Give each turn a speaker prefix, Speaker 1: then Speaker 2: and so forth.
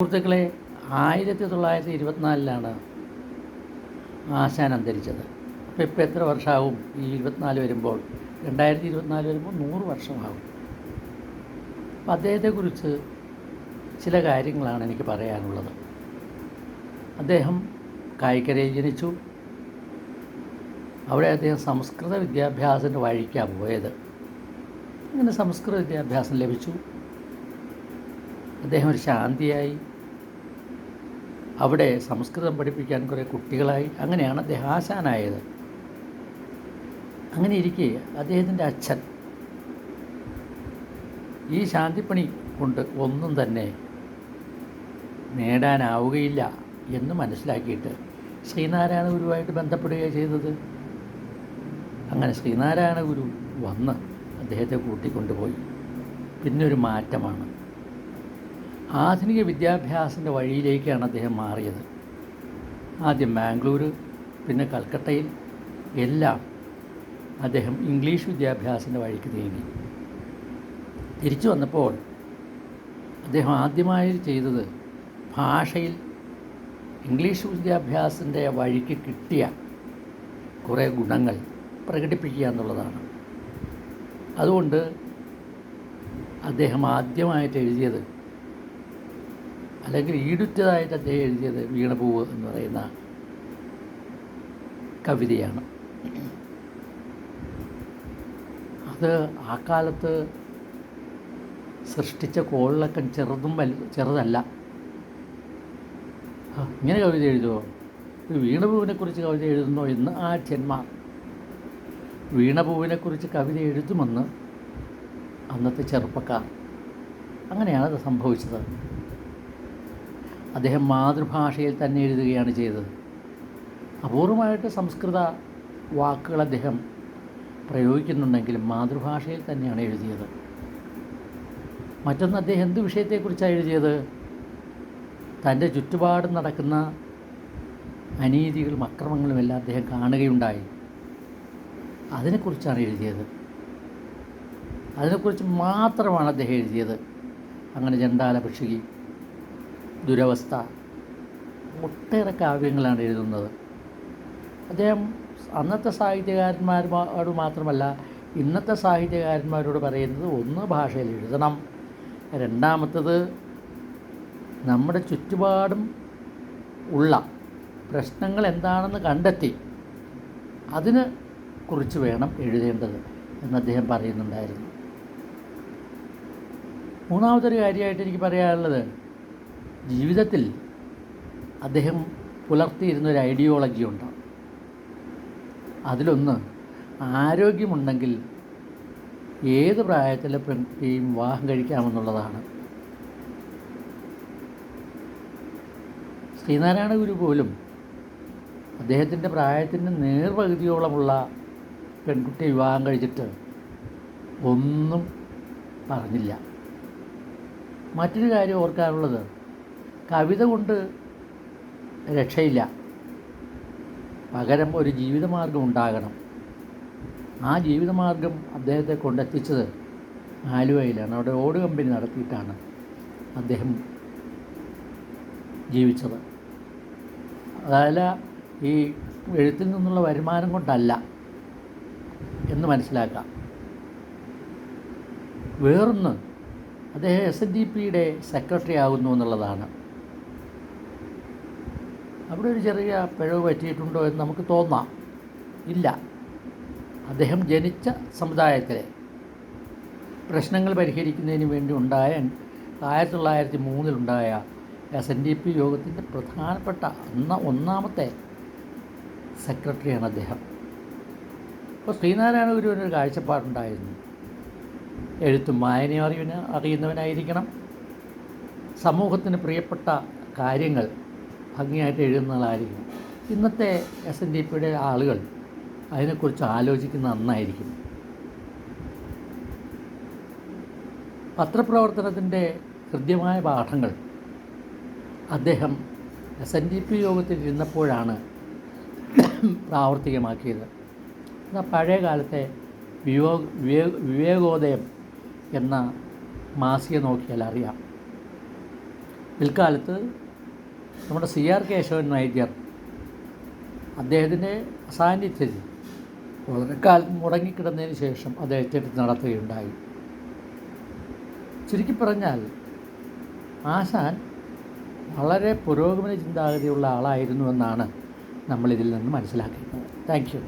Speaker 1: സുഹൃത്തുക്കളെ, 1924 ആശാൻ അന്തരിച്ചത്. ഇപ്പോൾ എത്ര വർഷമാവും? ഈ 24 വരുമ്പോൾ 2024 വരുമ്പോൾ 100 വർഷമാകും. അപ്പം അദ്ദേഹത്തെക്കുറിച്ച് ചില കാര്യങ്ങളാണ് എനിക്ക് പറയാനുള്ളത്. അദ്ദേഹം കായിക്കരയിൽ ജനിച്ചു. അവിടെ അദ്ദേഹം സംസ്കൃത വിദ്യാഭ്യാസത്തിൻ്റെ വഴിക്കാണ് പോയത്. അങ്ങനെ സംസ്കൃത വിദ്യാഭ്യാസം ലഭിച്ചു. അദ്ദേഹം ഒരു ശാന്തിയായി. അവിടെ സംസ്കൃതം പഠിപ്പിക്കാൻ കുറേ കുട്ടികളായി. അങ്ങനെയാണ് അദ്ദേഹം ആശാനായത്. അങ്ങനെ ഇരിക്കെ അദ്ദേഹത്തിൻ്റെ അച്ഛൻ ഈ ശാന്തിപ്പണി കൊണ്ട് ഒന്നും തന്നെ നേടാനാവുകയില്ല എന്ന് മനസ്സിലാക്കിയിട്ട് ശ്രീനാരായണ ഗുരുവായിട്ട് ബന്ധപ്പെടുകയാണ് ചെയ്തത്. അങ്ങനെ ശ്രീനാരായണ ഗുരു വന്ന് അദ്ദേഹത്തെ കൂട്ടിക്കൊണ്ടുപോയി. പിന്നെ ഒരു മാറ്റമാണ്. ആധുനിക വിദ്യാഭ്യാസത്തിൻ്റെ വഴിയിലേക്കാണ് അദ്ദേഹം മാറിയത്. ആദ്യം ബാംഗ്ലൂർ, പിന്നെ കൽക്കട്ടയിൽ എല്ലാം അദ്ദേഹം ഇംഗ്ലീഷ് വിദ്യാഭ്യാസത്തിൻ്റെ വഴിക്ക് നീങ്ങി. തിരിച്ചു വന്നപ്പോൾ അദ്ദേഹം ആദ്യമായി ചെയ്തത് ഭാഷയിൽ ഇംഗ്ലീഷ് വിദ്യാഭ്യാസത്തിൻ്റെ വഴിക്ക് കിട്ടിയ കുറേ ഗുണങ്ങൾ പ്രകടിപ്പിക്കുക എന്നുള്ളതാണ്. അതുകൊണ്ട് അദ്ദേഹം ആദ്യമായിട്ട് എഴുതിയത്, അല്ലെങ്കിൽ ഈടുറ്റതായിട്ട് അദ്ദേഹം എഴുതിയത് വീണപൂവ് എന്ന് പറയുന്ന കവിതയാണ്. അത് ആ കാലത്ത് സൃഷ്ടിച്ച കോളിളക്കം ചെറുതല്ല. ഇങ്ങനെ കവിത എഴുതുമോ? വീണപൂവിനെക്കുറിച്ച് കവിത എഴുതുന്നോ എന്ന് ആ ജന്മാർ വീണപൂവിനെക്കുറിച്ച് കവിത എഴുതുമെന്ന് അന്നത്തെ ചെറുപ്പക്കാർ. അങ്ങനെയാണത് സംഭവിച്ചത്. അദ്ദേഹം മാതൃഭാഷയിൽ തന്നെ എഴുതുകയാണ് ചെയ്തത്. അപൂർവമായിട്ട് സംസ്കൃത വാക്കുകൾ അദ്ദേഹം പ്രയോഗിക്കുന്നുണ്ടെങ്കിലും മാതൃഭാഷയിൽ തന്നെയാണ് എഴുതിയത്. മറ്റൊന്ന്, അദ്ദേഹം എന്ത് വിഷയത്തെക്കുറിച്ചാണ് എഴുതിയത്? തൻ്റെ ചുറ്റുപാടും നടക്കുന്ന അനീതികളും അക്രമങ്ങളുമെല്ലാം അദ്ദേഹം കാണുകയുണ്ടായി. അതിനെക്കുറിച്ചാണ് എഴുതിയത്. അതിനെക്കുറിച്ച് മാത്രമാണ് അദ്ദേഹം എഴുതിയത്. അങ്ങനെ ചണ്ടാല പക്ഷി, ദുരവസ്ഥ, ഒട്ടേറെ കാവ്യങ്ങളാണ് എഴുതുന്നത്. അദ്ദേഹം അന്നത്തെ സാഹിത്യകാരന്മാരോട് മാത്രമല്ല ഇന്നത്തെ സാഹിത്യകാരന്മാരോട് പറയുന്നത്, ഒന്ന് ഭാഷയിൽ എഴുതണം, രണ്ടാമത്തത് നമ്മുടെ ചുറ്റുപാടും ഉള്ള പ്രശ്നങ്ങൾ എന്താണെന്ന് കണ്ടെത്തി അതിനെ കുറിച്ച് വേണം എഴുതേണ്ടത് എന്ന് അദ്ദേഹം പറയുന്നുണ്ടായിരുന്നു. മൂന്നാമതൊരു കാര്യമായിട്ട് എനിക്ക് പറയാനുള്ളത്, ജീവിതത്തിൽ അദ്ദേഹം പുലർത്തിയിരുന്നൊരു ഐഡിയോളജിയുണ്ട്. അതിലൊന്ന്, ആരോഗ്യമുണ്ടെങ്കിൽ ഏത് പ്രായത്തിലെ പെൺകുട്ടിയും വിവാഹം കഴിക്കാമെന്നുള്ളതാണ്. ശ്രീനാരായണ ഗുരു പോലും അദ്ദേഹത്തിൻ്റെ പ്രായത്തിൻ്റെ നേർപകുതിയോളമുള്ള പെൺകുട്ടിയെ വിവാഹം കഴിച്ചിട്ട് ഒന്നും പറഞ്ഞില്ല. മറ്റൊരു കാര്യം ഓർക്കാനുള്ളത്, കവിത കൊണ്ട് രക്ഷയില്ല, പകരം ഒരു ജീവിതമാർഗം ഉണ്ടാകണം. ആ ജീവിതമാർഗം അദ്ദേഹത്തെ കൊണ്ടെത്തിച്ചത് ആലുവയിലാണ്. അവിടെ ഓട് കമ്പനി നടത്തിയിട്ടാണ് അദ്ദേഹം ജീവിച്ചത്. അതായത് ഈ എഴുത്തിൽ നിന്നുള്ള വരുമാനം കൊണ്ടല്ല എന്ന് മനസ്സിലാക്കാം. വേറൊന്ന്, അദ്ദേഹം SNDPയുടെ സെക്രട്ടറി ആകുന്നു എന്നുള്ളതാണ്. അവിടെ ഒരു ചെറിയ പിഴവ് പറ്റിയിട്ടുണ്ടോ എന്ന് നമുക്ക് തോന്നാം. ഇല്ല, അദ്ദേഹം ജനിച്ച സമുദായത്തിലെ പ്രശ്നങ്ങൾ പരിഹരിക്കുന്നതിന് വേണ്ടി ഉണ്ടായ 1903 SNDP യോഗത്തിൻ്റെ പ്രധാനപ്പെട്ട ഒന്നാമത്തെ സെക്രട്ടറിയാണ് അദ്ദേഹം. അപ്പോൾ ശ്രീനാരായണ ഗുരുവിനൊരു കാഴ്ചപ്പാടുണ്ടായിരുന്നു. എഴുത്തും വായനയും അറിയുന്നവനായിരിക്കണം, സമൂഹത്തിന് പ്രിയപ്പെട്ട കാര്യങ്ങൾ ഭംഗിയായിട്ട് എഴുതുന്നതായിരിക്കും. ഇന്നത്തെ SNDPയുടെ ആളുകൾ അതിനെക്കുറിച്ച് ആലോചിക്കുന്ന നന്നായിരിക്കും. പത്രപ്രവർത്തനത്തിൻ്റെ ഹൃദ്യമായ പാഠങ്ങൾ അദ്ദേഹം SNDP യോഗത്തിൽ ഇരുന്നപ്പോഴാണ് പ്രാവർത്തികമാക്കിയത്. എന്നാൽ പഴയ കാലത്തെ വിവേകോദയം എന്ന മാസിക നോക്കിയാൽ അറിയാം. പിൽക്കാലത്ത് നമ്മുടെ CR കേശവൻ വൈദ്യർ അദ്ദേഹത്തിൻ്റെ സാന്നിധ്യത്തിൽ വളരെ കാലം മുടങ്ങിക്കിടന്നതിന് ശേഷം അത് ഏറ്റെടുത്ത് നടത്തുകയുണ്ടായി. ചുരുക്കി പറഞ്ഞാൽ ആശാൻ വളരെ പുരോഗമന ചിന്താഗതിയുള്ള ആളായിരുന്നുവെന്നാണ് നമ്മളിതിൽ നിന്ന് മനസ്സിലാക്കുന്നത്. Thank you.